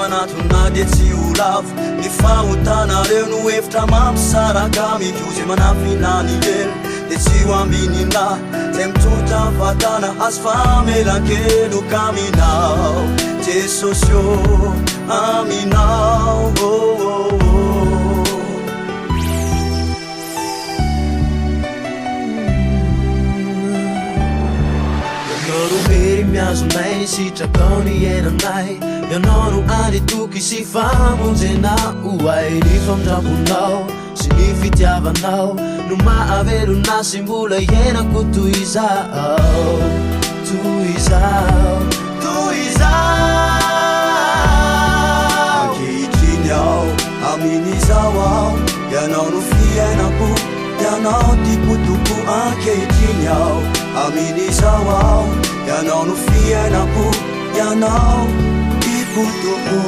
manatona de tsy ho lavo ny fahotanareo no hevitra mampisaraka mikozy manafinany kely de tsy ho ambinina zay mitsotra vatana azo famelan-kelo kaminao jesosio aminao Mery miazonay ny sitrakao ny iainanay ianao no anitoky sy famonjenao ay ny famindramponao sy ny fitiavanao no mahavelona sy mbola iainako toy izao ankehitriny ao amin'izao ao ianao no fiainako ianao tikotoko ankehitriny ao amin'izao ao ianao no fiainako ianao tikotoko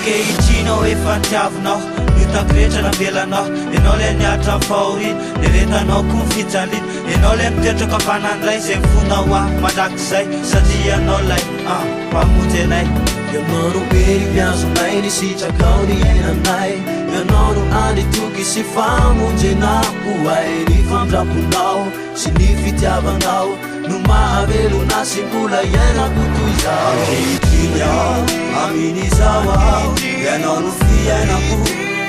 ankehitrinao efa nitiavinao hitako rehetra navelanao ianao le niatra faoriny le retanao ko mifijaliny ianao le mitetraka fanandray zay mifonao ah mandrakizay satria ianao lay mpamonjy anay ianao no mery miazonay ny sitrakao ny iainanay ianao no anitoky sy famonjenao ay ny famindramponao sy ny fitiavanao no mahavelona sy mbola iainako toy izao ankehitriny ao amin'izao ao ianao no fiainako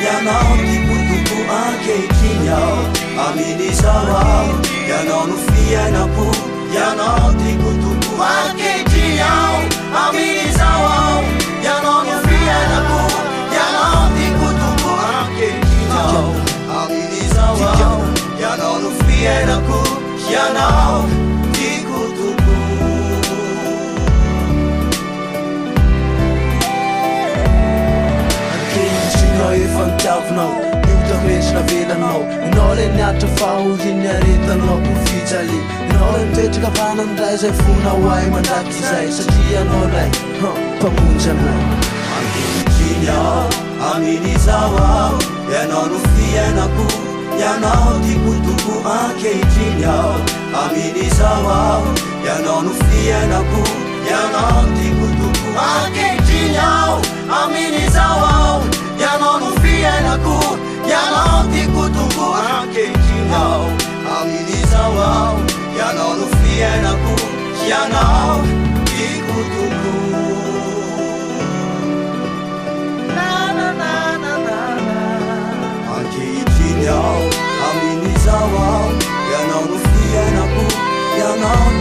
ianao tikotoko ankehitriny ao amin'izao ao ianao no fiainako ianao tikotoko ankehitriny ao amin'izao ao ianao no fiainako ianao tikotoko ankehitriny ao amin'izao ao ianao no fiainako ianao tikotoko ankehitriny efa nitiavinao nitako rehetra navelanao ianao le niatra fahoriny aretanao ko fijaly ianao le mitetraka fanandray zay fonao ay mandraky izay satria ianao lay mpamonjy anay ankehitriny ao amin'izao ao ianao no fiainako ianao tikotoko ankehitriny ao amin'izao ao ianao no fiainako ianao tikotoko ankehitriny ao amin'izao ao ianao no fiainako ianao tikotoko ankehitriny ao amin'izao ao ianao no fiainako ianao tikotoko ankehitriny ao amin'izao ao ianao no fiainako ianao